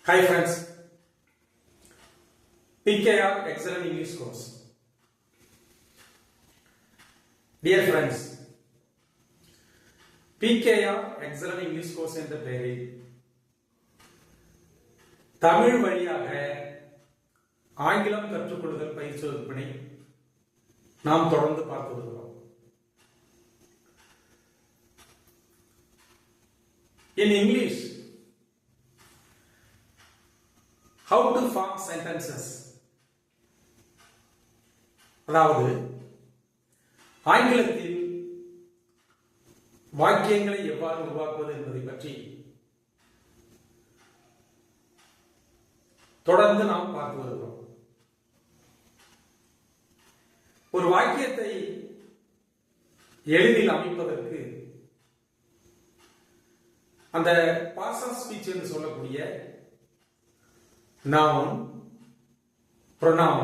Hi friends, PKR Excellent English Course. Dear friends, PKR Excellent English Course என்ற பெயரில் தமிழ் வழியாக ஆங்கிலம் கற்றுக்கொள்ளுதல் பயிற்சி வகுப்பினை நாம் தொடர்ந்து பார்த்து வருகிறோம். In English, how to form sentences. அதாவது ஆங்கிலத்தில் வாக்கியங்களை எவ்வாறு உருவாக்குவது என்பதை பற்றி தொடர்ந்து நாம் பார்த்து வருகிறோம். ஒரு வாக்கியத்தை எளிதில் அமைப்பதற்கு அந்த பார்ட்ஸ் ஆஃப் ஸ்பீச் என்று சொல்லக்கூடிய noun, pronoun,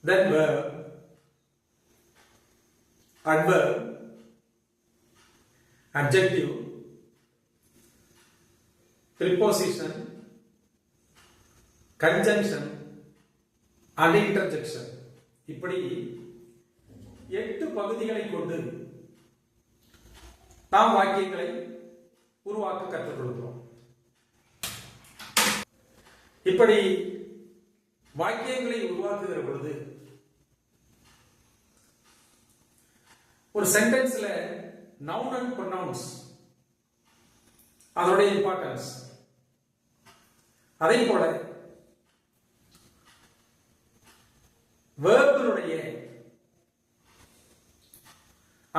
then verb, adverb, adjective, preposition, conjunction and interjection. இப்படி 8 பகுதிகளை கொண்டு நாம் வாக்கியங்களை உருவாக்க கற்றுக்கொள்கிறோம். இப்படி வாக்கியங்களை உருவாக்குகிற பொழுது ஒரு சென்டென்ஸ்ல நவுன் அண்ட் ப்ரொனவுன்ஸ் அதோட இம்பார்ட்டன்ஸ், அதே போல வேர்பினுடைய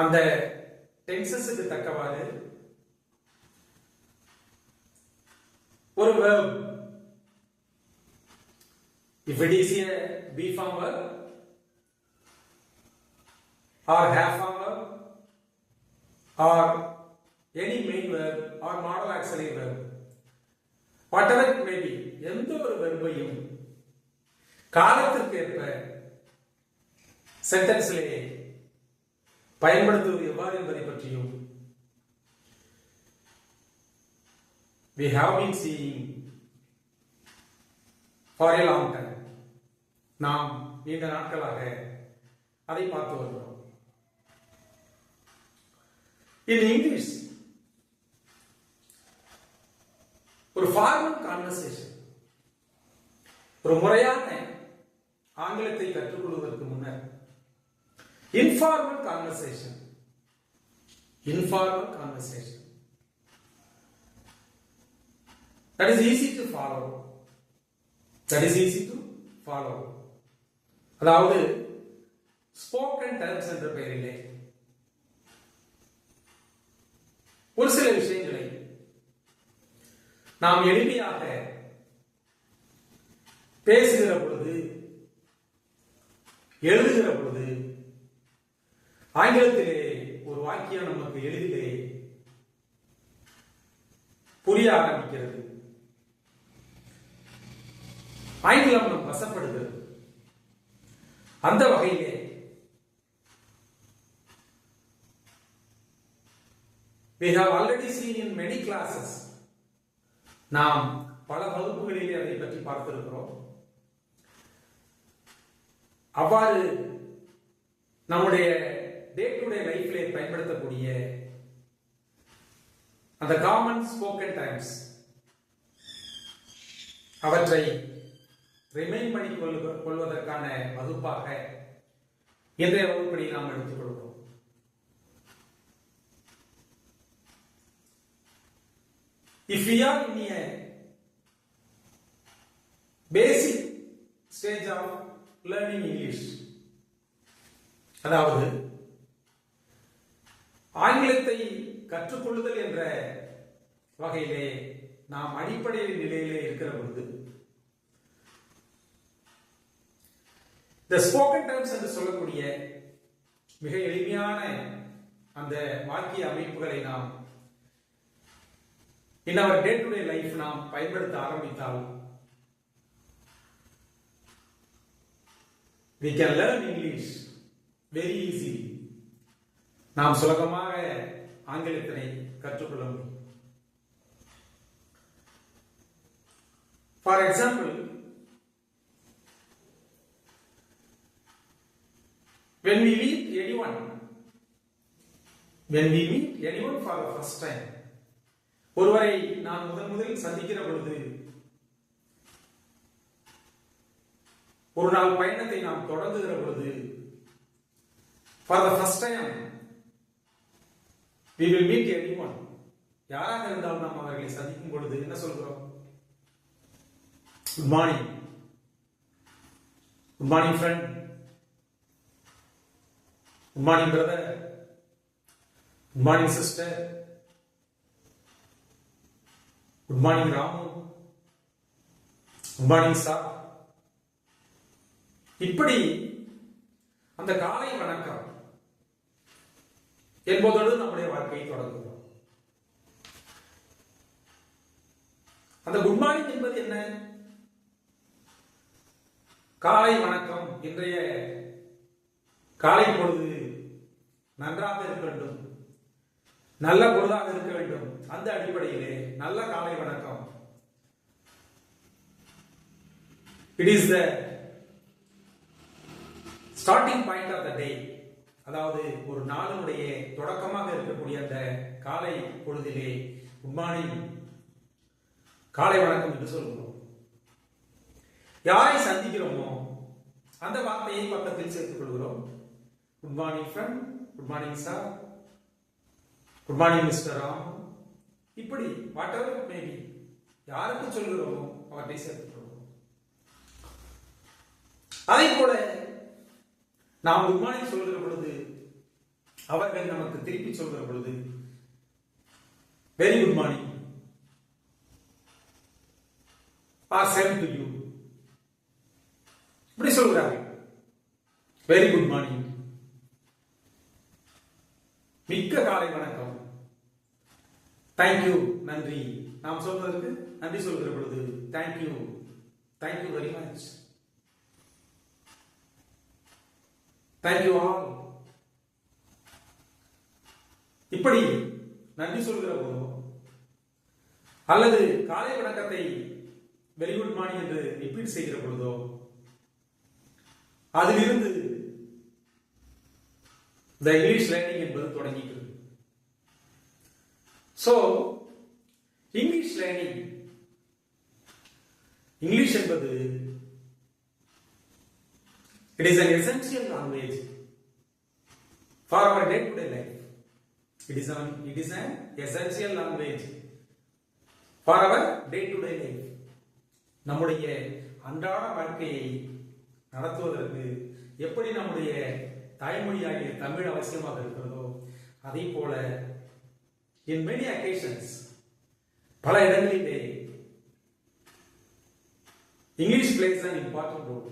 அந்த டென்சஸுக்கு தக்கவாறு ஒரு verb, if it is a be form verb or have form verb or any main verb or modal auxiliary verb, whatever it may be, எந்த ஒரு வெர்பையும் காலத்திற்கு ஏற்ப சென்டென்ஸ்லே பயன்படுத்துவது எவ்வாறு என்பதை பற்றியும் we have been seeing for a long time. நாம் நீண்ட நாட்களாக அதை பார்த்து வருகிறோம். In English, ஒரு ஃபார்மல் கான்வர்சேஷன், ஒரு முறையான ஆங்கிலத்தை கற்றுக்கொள்வதற்கு முன்னர் informal conversation that is easy to follow. அதாவது ஸ்போக்கன் டர்ம்ஸ் என்ற பெயரிலே ஒரு சில விஷயங்களை நாம் எளிமையாக பேசுகிற பொழுது, எழுதுகிற பொழுது ஆங்கிலத்திலே ஒரு வாக்கியம் நமக்கு எளிதிலே புரிய ஆரம்பிக்கிறது. ஆங்கிலம் நம் வசப்படுகிறது. அந்த வகையிலே we have already seen in many classes, நாம் பல வகுப்புகளிலே அதை பற்றி பார்த்திருக்கிறோம். அவ்வாறு நம்முடைய டே டு டே லைஃப்ல பயன்படுத்தக்கூடிய அந்த காமன் ஸ்போக்கன் டைம்ஸ் அவற்றை ரிமைண்ட் பண்ணி கொள்வதற்கான வகுப்பாக இன்றைய வகுப்படி நாம் எடுத்துக்கொள்கிறோம். If we are in a basic stage of learning English, அதாவது ஆங்கிலத்தை கற்றுக்கொள்ளுதல் என்ற வகையிலே நாம் அடிப்படை நிலையிலே இருக்கிற பொழுது இந்த ஸ்போக்கன் டர்ம்ஸ் என்று சொல்லக்கூடிய மிக எளிமையான அந்த வாக்கிய அமைப்புகளை நாம் in our day to day life நாம் பயன்படுத்த ஆரம்பித்தால் we can learn English very easily. நாம் சுலபமாக ஆங்கிலத்தினை கற்றுக்கொள்ள முடியும். For example, when we meet anyone for the first time, ஒருவரை நான் முதலில் சந்திக்கிற பொழுது, ஒரு நாள் பயணத்தை நாம் தொடங்குகிற பொழுது, for the first time we will meet anyone, யாராக இருந்தாலும் நாம் அவர்களை சந்திக்கும் பொழுது என்ன சொல்கிறோம்? Good morning, good morning friend, good morning brother, good morning sister, good morning Ramu, good morning sir. இப்படி அந்த காலை வணக்கம் என்பதோடு நம்முடைய வாழ்க்கையை தொடங்குகிறோம். அந்த குட் மார்னிங் என்பது என்ன? காலை வணக்கம், இன்றைய காலை பொழுது நன்றாக இருக்க வேண்டும், நல்ல பொழுதாக இருக்க வேண்டும். அந்த அடிப்படையிலே நல்ல காலை வணக்கம். It is the starting point of the day. அதாவது ஒரு நாளுடைய தொடக்கமாக இருக்கக்கூடிய அந்த காலை பொழுதிலே குட் மார்னிங், காலை வணக்கம் என்று சொல்கிறோம். யாரை சந்திக்கிறோமோ அந்த வார்த்தையை பக்கத்தில் சேர்த்துக் கொள்கிறோம். Good morning friend, good morning sir, good morning mister Ram. இப்படி whatever it may be, யாருக்கு சொல்கிறோமோ அவற்றை சேர்த்துக் கொள்கிறோம். அதே போல நாம் குட் மார்னிங் சொல்கிற பொழுது அவர்கள் நமக்கு திருப்பி சொல்கிற பொழுது very good morning or same to you, இப்படி சொல்கிறார்கள். வெரி குட் மார்னிங், மிக்க காலை வணக்கம், தேங்க்யூ, நன்றி. நாம் சொல்வதற்கு நன்றி சொல்கிற பொழுது thank you, thank you very much, thank you all. இப்படி நன்றி சொல்கிற போதோ அல்லது காலை வணக்கத்தை வெரி குட் மார்னிங் என்று ரிப்பீட் செய்கிற பொழுதோ அதிலிருந்து the English learning என்பது தொடங்குகிறது. So English learning, English என்பது it is an essential language for our day to day life. It is an essential language for our day to day life. நம்முடைய அன்றாட வாழ்க்கையை நடத்துவதற்கு எப்படி நம்முடைய தாய்மொழியாகிய தமிழ் அவசியமாக இருக்கிறதோ அதே போல in many occasions, பல இடங்களிலே English plays an important role.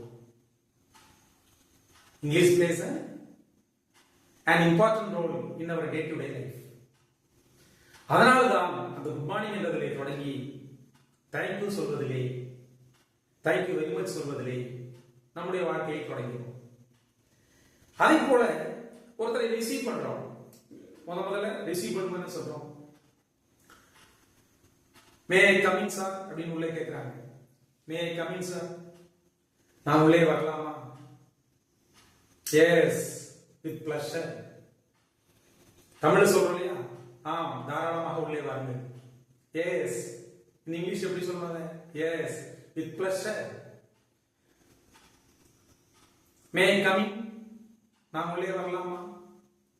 English plays an important role in our day to day life. அதனால்தான் அந்த குட் மார்னிங் என்றதிலே தொடங்கி தேங்க்யூ சொல்வதிலே, தேங்க்யூ வெரி மச் சொல்வதிலே நம்முடைய வாழ்க்கையை தொடங்கிறோம். அதே போல ஒருத்தரை ரிசீவ் பண்றோம், முதல்ல ரிசீவ் பண்ணுன்னு சொல்றோம். மே ஐ கம் இன் சார் அப்படின்னு உள்ளே கேட்கிறாங்க. மே ஐ கம் இன் சார், நான் உள்ளே வரலாமா? S, with pleasure. தமிழ் சொல்றோம் இல்லையா? ஆம், தாராளமாக உள்ளே வாருங்க. எஸ், in இங்கிலீஷ் எப்படி சொல்றாங்க? Yes, with pleasure. May I come in, நான் உள்ளே வரலாமா?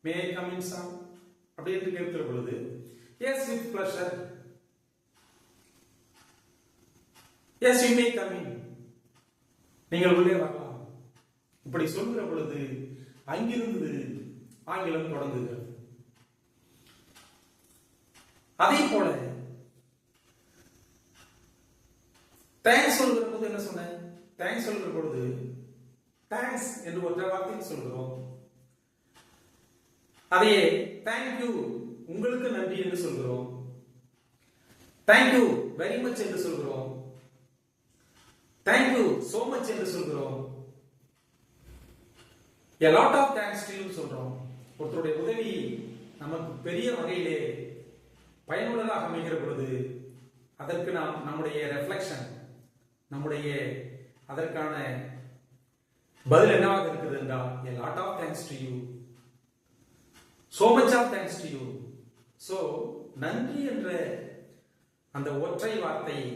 மே ஐ கம் இன் சார் அப்படி என்று கேட்கிற பொழுது yes, with pleasure. Yes, you may come in, நீங்கள் உள்ளே வரலாம். இப்படி சொல்கிற பொழுது அங்கிருந்து ஆங்கிலம் தொடங்குகிறது. அதே போல தேங்க்ஸ் சொல்கிற போது என்ன சொன்னேன்? தேங்க்ஸ் சொல்கிற பொழுது தேங்க்ஸ் என்று ஒற்றை வார்த்தையில் சொல்கிறோம். அதையே தேங்க்யூ, உங்களுக்கு நன்றி என்று சொல்கிறோம். தேங்க்யூ வெரி மச் என்று சொல்கிறோம். தேங்க்யூ சோ மச் என்று சொல்கிறோம். a lot of thanks to you சொல்றோம். ஒருத்தருடைய உதவி நமக்கு பெரிய வகையிலே பயனுள்ளதாக அமைகிற பொழுது அதற்கு நாம் நம்முடைய ரெஃப்ளெக்ஷன், நம்முடைய அதற்கான பதில் என்னவாக இருக்குது என்றால் a lot of thanks to you, so much of thanks to you. so நன்றி என்ற அந்த ஒற்றை வார்த்தையை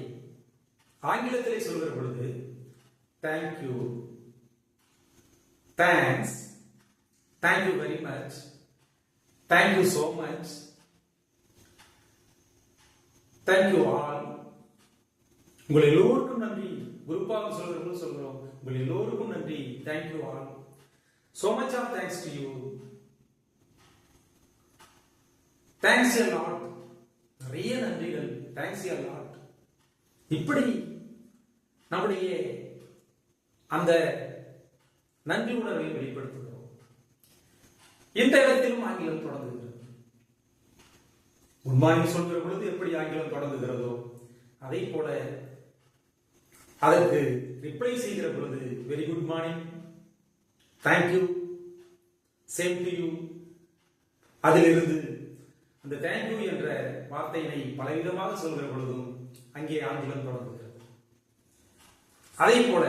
ஆங்கிலத்திலே சொல்கிற பொழுது thank you, thanks, thank you very much, thank you so much, thank you all. உங்கள் எல்லோருக்கும் நன்றி. குரூப்பாக சொல்கிறவங்களும் சொல்கிறோம், உங்கள் எல்லோருக்கும் நன்றி. thank you all, so much of thanks to you, thanks a lot. நிறைய நன்றிகள், thanks a lot. இப்படி நம்முடைய அந்த நன்றி உணர்வை வெளிப்படுத்துகிறோம். இந்த இடத்திலும் ஆங்கிலம் தொடங்குகிறது. குட் மார்னிங் சொல்கிற பொழுது எப்படி ஆங்கிலம் தொடங்குகிறதோ அதை போல அதற்கு ரிப்ளை செய்கிற பொழுது very good morning, thank you, same to you, அதிலிருந்து அந்த தேங்க்யூ என்ற வார்த்தையினை பலவிதமாக சொல்கிற பொழுதும் அங்கே ஆங்கிலம் தொடங்குகிறது. அதே போல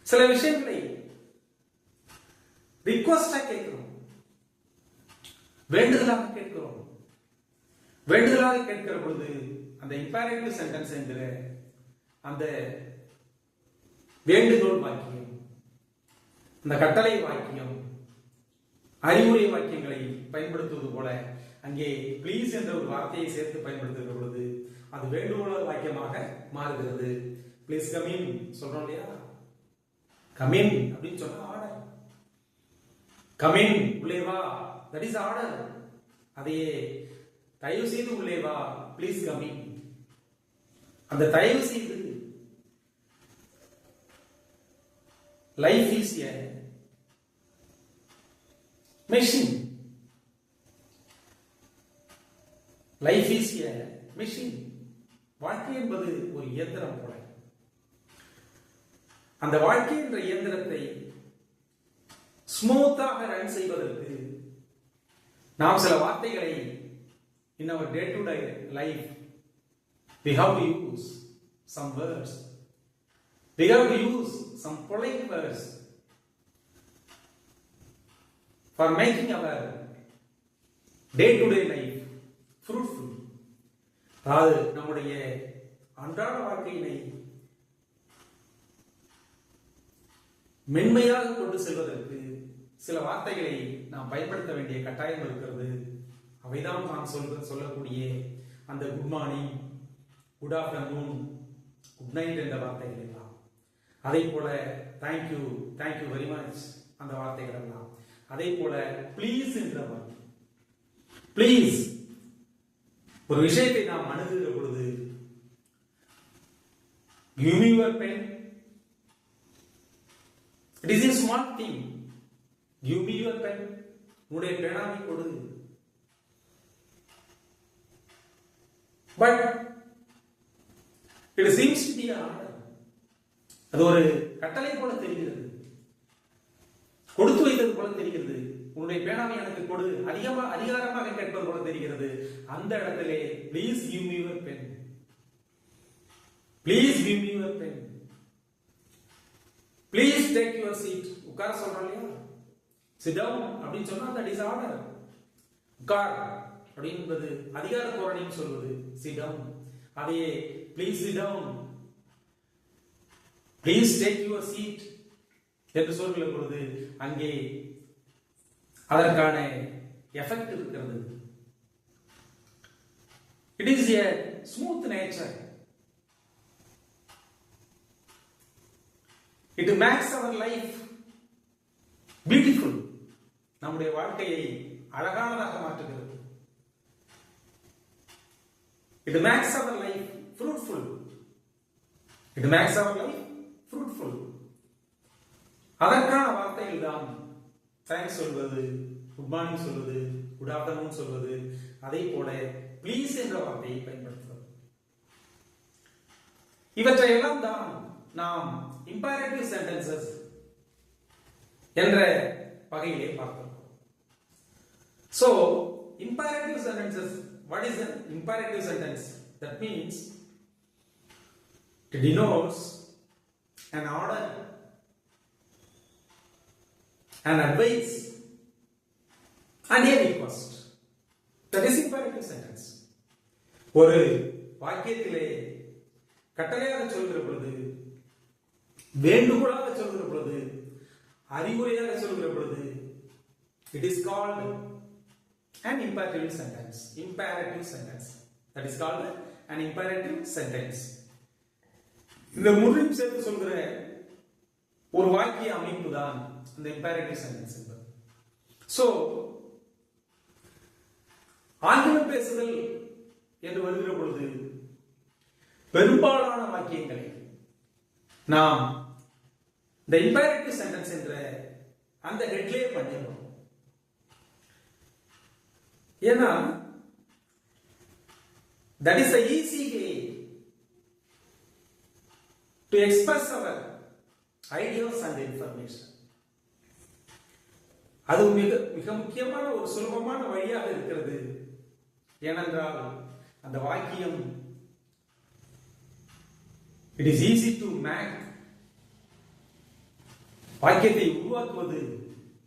சில விஷயங்களை ரிக்வெஸ்டா கேட்கிறோம், வேண்டுதலாக கேட்கிறோம். வேண்டுதலாக கேட்கிற பொழுது அந்த இம்பேரேட்டிவ் சென்டென்ஸ் என்கிற அந்த வேண்டுகோள் வாக்கியம், அந்த கட்டளை வாக்கியம், அறிவுரை வாக்கியங்களை பயன்படுத்துவது போல அங்கே பிளீஸ் என்ற ஒரு வார்த்தையை சேர்த்து பயன்படுத்துகிற பொழுது அது வேண்டுகோள் வாக்கியமாக மாறுகிறது. பிளீஸ் கமின் சொல்றோம் இல்லையா, கமின் அப்படின்னு சொன்னா ஆர்டர், கமின் உள்ளே வா, தட் இஸ் ஆர்டர். அதையே தயவு செய்து உள்ளே வா, பிளீஸ் கமின். அந்த தயவு செய்து life is a machine, life is a machine. வாழ்க்கை என்பது ஒரு இயந்திரம் போல. அந்த வாழ்க்கை என்ற இயந்திரத்தை ஸ்மூத்தாக ரன் செய்வதற்கு நாம் சில வார்த்தைகளை in our day-to-day life we have to use some words, we have to use some polite words for making our day-to-day life fruitful. அதாவது நம்முடைய அன்றாட வாழ்க்கையினை மென்மையாக கொண்டு செல்வதற்கு சில வார்த்தைகளை நாம் பயன்படுத்த வேண்டிய கட்டாயம் இருக்கிறது. அவைதான் நான் சொல்லக்கூடிய அந்த good morning, good afternoon, good night என்ற வார்த்தைகள் எல்லாம். அதே போல தேங்க்யூ, தேங்க்யூ வெரி மச் அந்த வார்த்தைகள் எல்லாம். அதே போல ப்ளீஸ் என்ற வார்த்தை, ப்ளீஸ் ஒரு விஷயத்தை நாம் அணுகுகிற பொழுது give me your pen, it is a small thing, give me your pen, உன்னுடைய பேனாவை கொடு. But it seems to be an order. அது ஒரு கட்டளை போல தெரிகிறது, கொடுத்து வைத்தது போல தெரிகிறது. உன்னுடைய பேனாவை எனக்கு கொடு, அதிகாரமாக கேட்பது போல தெரிகிறது. அந்த இடத்திலே please give me your pen, please give me your pen, please take your seat. உட்கார சொல்றோம் இல்லையா, sit down அப்படின்னு சொன்னா that is order. உட்கார் அப்படின்றது அதிகார தோரணைன்னு சொல்வது sit down. அதையே please sit down, please take your seat என்று சொல்கிற பொழுது அங்கே அதற்கான எஃபெக்ட் இருக்கிறது. It is a smooth nature. It makes our life beautiful. நம்முடைய வாழ்க்கையை அழகானதாக மாற்றுகிறது. It makes our life fruitful. It makes our life fruitful. அதற்கான வார்த்தைகள் தான் தேங்க்ஸ் சொல்வது, குட் மார்னிங் சொல்வது, குட் ஆஃப்டர்நூன் சொல்வது, அதே போல ப்ளீஸ் என்ற வார்த்தையை பயன்படுத்துவது. இவற்றையெல்லாம் தான் நாம் இம்பேரேட்டிவ் சென்டென்சஸ் என்ற வகையிலே பார்க்கிறோம். So, imperative sentences, what is an imperative sentence? That means It denotes an order, an advice, and a request. That is imperative sentence. ஒரு வாக்கியத்திலே கட்டளையாக சொல்கிற பொழுது, வேண்டுகோளாக சொல்கிற பொழுது, அறிவுரையாக சொல்கிற பொழுது, it is called an imperative sentence. Imperative sentence. That is called an imperative sentence. இந்த மூன்றையும் சேர்த்து சொல்கிற ஒரு வாக்கிய அமைப்பு தான் இந்த imperative sentence என்பது. So, ஆங்கிலம் பேசுதல் என்று வருகிற பொழுது பெரும்பாலான வாக்கியங்களை நாம் இந்த imperative sentence என்ற அந்த ஹெட்லேயே பண்ணிடுறோம். ஏன்னா that is the easy way to express our ideas and information. அது மிக முக்கியமான ஒரு சுலபமான வழியாக இருக்கிறது. ஏனென்றால் அந்த வாக்கியம் it is easy to make, வாக்கியத்தை உருவாக்குவது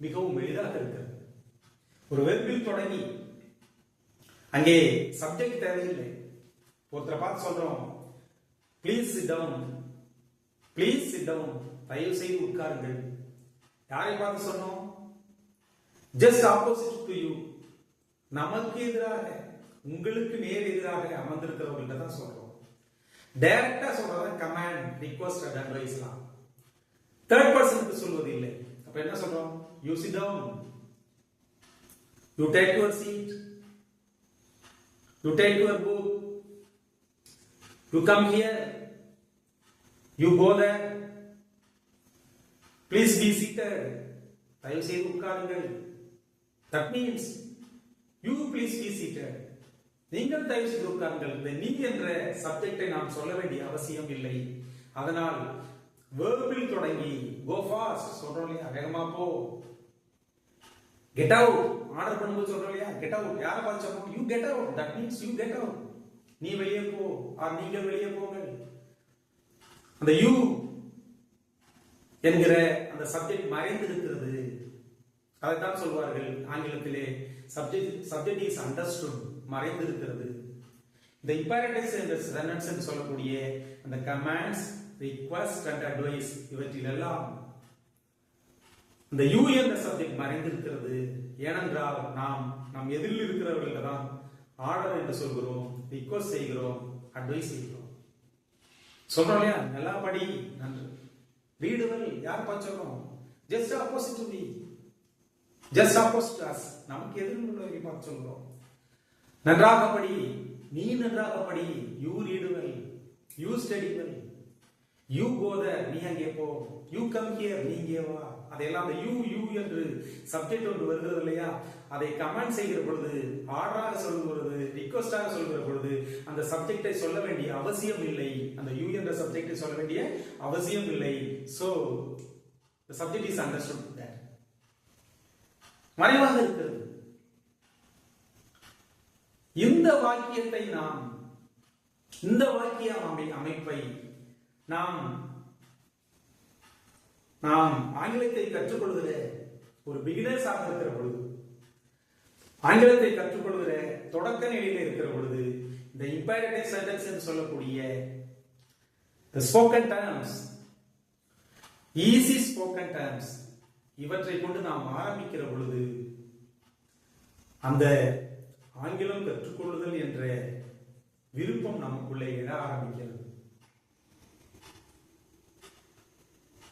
மிகவும் எளிதாக இருக்கிறது. ஒரு வெர்பில் தொடங்கி அங்கே சப்ஜெக்ட் தேவையில்லை. ஒருத்தரை பார்த்து சொல்றோம், please sit down, please sit down, தயவு செய்து உட்காருங்கள். யாரை பார்த்து சொன்னோம்? ஜஸ்ட் ஆப்போசிட் டு யூ, நமக்கு எதிராக, உங்களுக்கு நேர் எதிராக அமர்ந்திருக்கிறவர்கள்ட்ட தான் சொல்றோம். டைரக்டா சொல்றத கமாண்ட், ரிக்வெஸ்ட் அண்ட் அட்வைஸ்லாம் தேர்ட் பர்சனுக்கு சொல்வது இல்லை. அப்ப என்ன சொல்றோம்? You sit down, you take your seat, you take your book, you come here, you go there, please be seated, தயவு செய்து உட்காருங்கள். That means you please be seated, நீங்கள் தயவு செய்து உட்காருங்கள். இந்த நீ என்ற சப்ஜெக்டை நாம் சொல்ல வேண்டிய அவசியம் இல்லை. அதனால் வேர்பில் தொடங்கி கோ ஃபாஸ்ட் சொல்றோம் இல்லையா, வேகமா போ. கெட் அவுட், ஆர்டர் பண்ணும்போது சொல்றோம் இல்லையா, கெட் அவுட். யாரை பார்த்து சொல்றோம்? You get out. That means you get out, நீ வெளியே போ, ஆர் நீங்கள் வெளியே போங்கள். அந்த யூ என்கிற அந்த சப்ஜெக்ட் மறைந்திருக்கிறது. அதைத்தான் சொல்வார்கள் ஆங்கிலத்திலே, சப்ஜெக்ட் இஸ் அண்டர்ஸ்டுட், மறைந்திருக்கிறது. இந்த imperative sentence என்று சொல்லக்கூடிய அந்த கமாண்ட்ஸ், ரிக்வெஸ்ட் அண்ட் அட்வைஸ், இவற்றிலெல்லாம் இந்த யூ என்ற சப்ஜெக்ட் மறைந்திருக்கிறது. ஏனென்றால் நாம் எதிரில் இருக்கிறவர்கள் தான் ஆர்டர் என்று சொல்கிறோம், ரிக்வெஸ்ட் செய்கிறோம், அட்வைஸ் செய்கிறோம். சொல்றோம் இல்லையா, நல்லா படி, நன்று, ரீடுவெல். யார் பார்த்து சொல்றோம்? Just opposite to me, just opposite us, நமக்கு எதிரில் உள்ளவரை பார்த்து சொல்கிறோம். நன்றாக படி, நீ நன்றாக படி, you read well, you study well, you go there, நீ அங்கே போ, யூ கம் ஹியர், நீ இங்கே வா. அதெல்லாம் அந்த யூ யூ என்று சப்ஜெக்ட் ஒன்று வருகிறது இல்லையா, அதை கமெண்ட் செய்கிற பொழுது, ஆர்டராக சொல்கிற பொழுது, ரிக்வெஸ்டாக சொல்கிற பொழுது அந்த சப்ஜெக்டை சொல்ல வேண்டிய அவசியம் இல்லை. அந்த யூ என்ற சப்ஜெக்டை சொல்ல வேண்டிய அவசியம் இல்லை. So the subject is understood that. மறைவாக இருக்கிறது. இந்த வாக்கியத்தை இந்த வாக்கிய அமைப்பை நாம் ஆங்கிலத்தை கற்றுக்கொள்கிற ஒரு பிகினர்ஸாக இருக்கிற பொழுது, ஆங்கிலத்தை கற்றுக்கொள்கிற தொடக்க நிலையில் இருக்கிற பொழுது, இந்த imperative sentence என்று சொல்லக்கூடிய the spoken terms, easy spoken terms, இவற்றை கொண்டு நாம் ஆரம்பிக்கிற பொழுது அந்த ஆங்கிலம் கற்றுக்கொள்ளுதல் என்ற விருப்பம் நமக்குள்ளே எழ ஆரம்பிக்கிறது.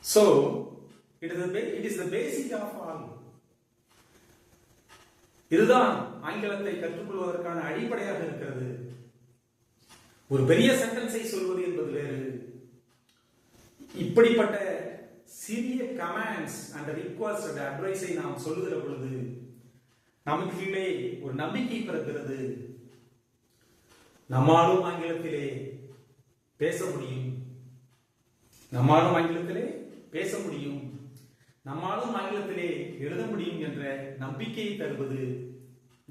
So it is the basic of all. இதுதான் ஆங்கிலத்தை கற்றுக்கொள்வதற்கான அடிப்படையாக இருக்கிறது. ஒரு பெரிய சென்டென்ஸை சொல்வது என்பது வேறு, இப்படிப்பட்ட சிறிய கமாண்ட்ஸ் அண்ட் ரிக்வெஸ்ட் அண்ட் அட்வைஸை நாம் சொல்லுகிற பொழுது நமக்குள்ளே ஒரு நம்பிக்கை பிறக்கிறது. நம்மாலும் ஆங்கிலத்திலே பேச முடியும், நம்மாலும் ஆங்கிலத்திலே பேச முடியும், நம்மாலும் ஆங்கிலத்திலே எழுத முடியும் என்ற நம்பிக்கையை தருவது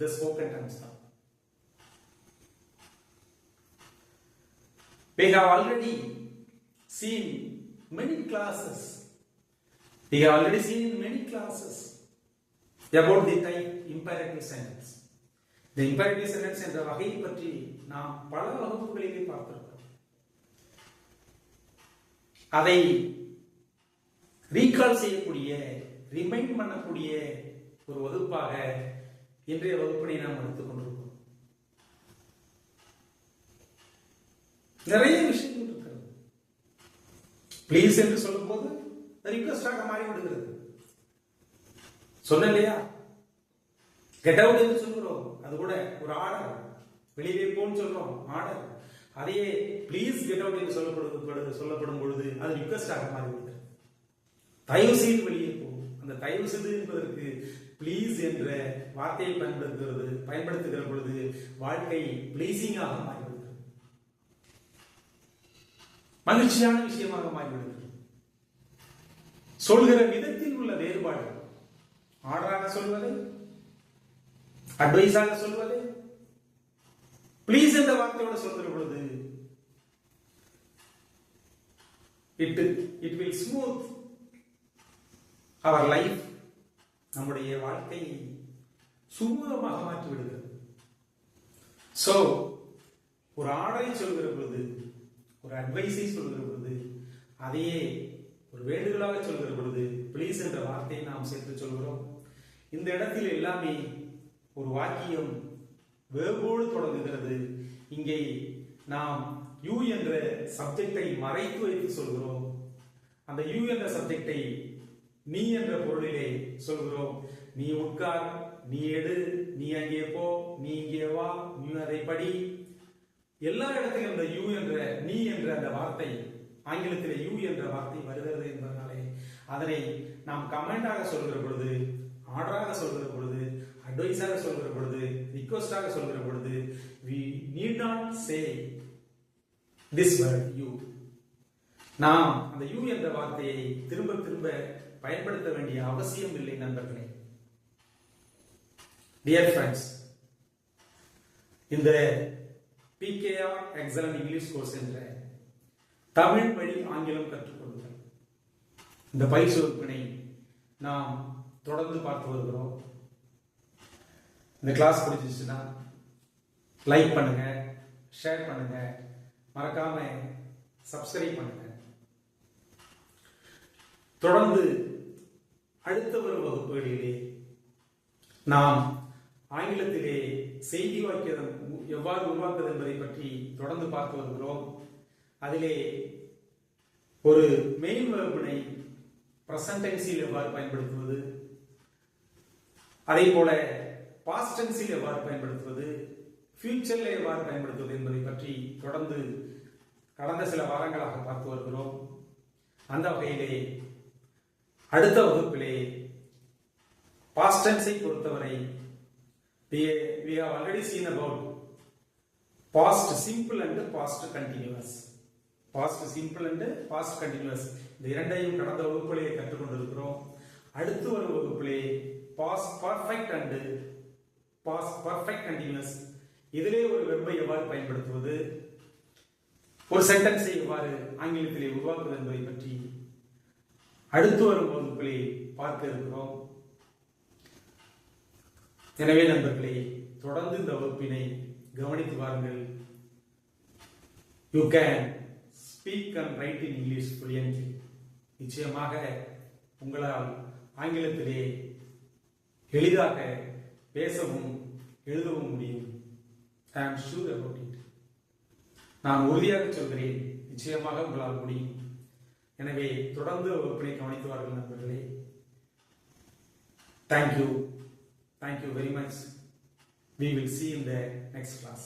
the spoken terms தான். We have already seen many classes. We have already seen many classes about the type imperative sentence. The imperative sentence என்ற வகையை பற்றி நாம் பல வகுப்புகளிலே பார்த்திருக்கிறோம். அதை ரீகால் செய்யக்கூடிய, ரிமைண்ட் பண்ணக்கூடிய ஒரு வகுப்பாக இன்றைய வகுப்பினை நாம் எடுத்துக்கொண்டிருக்கிறோம். நிறைய விஷயங்கள் இருக்கிறது. பிளீஸ் என்று சொல்லும் போது ரிக்வெஸ்டாக மாறிவிடுகிறது. சொன்ன இல்லையா, கெட் அவுட் என்று சொல்கிறோம், அது கூட ஒரு ஆர்டர். வெளியே போன்னு சொல்றோம், ஆர்டர். அதையே பிளீஸ் கெட் அவுட் என்று சொல்லப்படும் பொழுது அது ரிக்வெஸ்டாக மாறிவிடுகிறது. தயவு செய்து வெளியே போ. அந்த தயவு செய்து என்பதற்கு பிளீஸ் என்ற வார்த்தையை பயன்படுத்துகிற பொழுது வாழ்க்கை பிளீசிங்காக மாறிவிடுகிறது, மகிழ்ச்சியான விஷயமாக மாறிவிடுகிறது. சொல்கிற விதத்தில் உள்ள வேறுபாடு, ஆர்டராக சொல்வது, அட்வைஸாக சொல்வது, பிளீஸ் என்ற வார்த்தையோட சொல்கிற பொழுது it will smooth our life. நம்முடைய வாழ்க்கையை சுமூகமாக மாற்றி விடுகிறது. சோ ஒரு ஆர்டரை சொல்கிற பொழுது, ஒரு அட்வைஸை சொல்கிற பொழுது, அதையே ஒரு வேண்டுகோளாக சொல்கிற பொழுது பிளீஸ் என்ற வார்த்தையை நாம் சேர்த்து சொல்கிறோம். இந்த இடத்தில் எல்லாமே ஒரு வாக்கியம் வேர்போடு தொடங்குகிறது. இங்கே நாம் யூ என்ற சப்ஜெக்டை மறைத்து வைத்து சொல்கிறோம். அந்த யூ என்ற சப்ஜெக்டை நீ என்ற பொருளிலே சொல்கிறோம். நீ உட்கார், நீ எடு, நீ அங்கே போ, நீ இங்கே வா, நீ அதை படி. எல்லா இடத்திலும் இந்த யூ என்ற, நீ என்ற அந்த வார்த்தை, ஆங்கிலத்திலே யூ என்ற வார்த்தை வருகிறது என்பதனாலே அதனை நாம் கமெண்டாக சொல்கிற பொழுது, ஆர்டராக சொல்கிற பொழுது, அட்வைஸாக சொல்கிற பொழுது, ரிக்வெஸ்டாக சொல்கிற பொழுது we need not say this word you. நாம் அந்த யூ என்ற வார்த்தையை திரும்ப திரும்ப பயன்படுத்த வேண்டிய அவசியம் இல்லை நண்பர்களே. Dear friends, இந்த PKR Excellent English Course என்ற தமிழ் வழி ஆங்கிலம் கற்றுக்கொள்ளுதல் இந்த பயிற்சி வகுப்பினை நாம் தொடர்ந்து பார்த்து வருகிறோம். இந்த கிளாஸ் பிடிச்சிச்சுன்னா லைக் பண்ணுங்க, ஷேர் பண்ணுங்க, மறக்காம சப்ஸ்கிரைப் பண்ணுங்க. தொடர்ந்து அடுத்த ஒரு வகுப்புகளிலே நாம் ஆங்கிலத்திலே செய்தி வாக்கியம் எவ்வாறு உருவாக்குவது என்பதை பற்றி தொடர்ந்து பார்த்து வருகிறோம். அதிலே ஒரு மெயின் வெர்பினை பிரசன்ட் டென்ஸில் எவ்வாறு பயன்படுத்துவது, அதே போல பாஸ்ட் டென்ஸில் எவ்வாறு பயன்படுத்துவது, ஃபியூச்சர்ல எவ்வாறு பயன்படுத்துவது என்பதை பற்றி தொடர்ந்து கடந்த சில வாரங்களாக பார்த்து வருகிறோம். அந்த வகையிலே அடுத்த வகுப்பிலே பாஸ்ட் டென்ஸை பொறுத்தவரை we have already seen about past simple and past continuous. Past simple and past continuous இந்த இரண்டையும் கடந்த வகுப்பிலே கற்றுக்கொண்டிருக்கிறோம். அடுத்து ஒரு வகுப்பிலே past perfect and past perfect continuous, இதிலே ஒரு வெர்பை எவ்வாறு பயன்படுத்துவது, ஒரு சென்டென்ஸை எவ்வாறு ஆங்கிலத்திலே உருவாக்குவது என்பதை பற்றி அடுத்து வரும் வகுப்பிலே பார்க்க இருக்கிறோம். எனவே நண்பர்களே, தொடர்ந்து இந்த வகுப்பினை கவனித்து வாருங்கள். You can speak and right in English fluently. நிச்சயமாக உங்களால் ஆங்கிலத்திலே எளிதாக பேசவும் எழுதவும் முடியும். ஐ ஆம் ஷூர் அபவுட் இட். நான் உறுதியாக சொல்கிறேன், நிச்சயமாக உங்களால் முடியும். எனவே தொடர்ந்து வகுப்பினை கவனித்து வாருங்கள் நண்பர்களே. Thank you very much. We will see in the next class.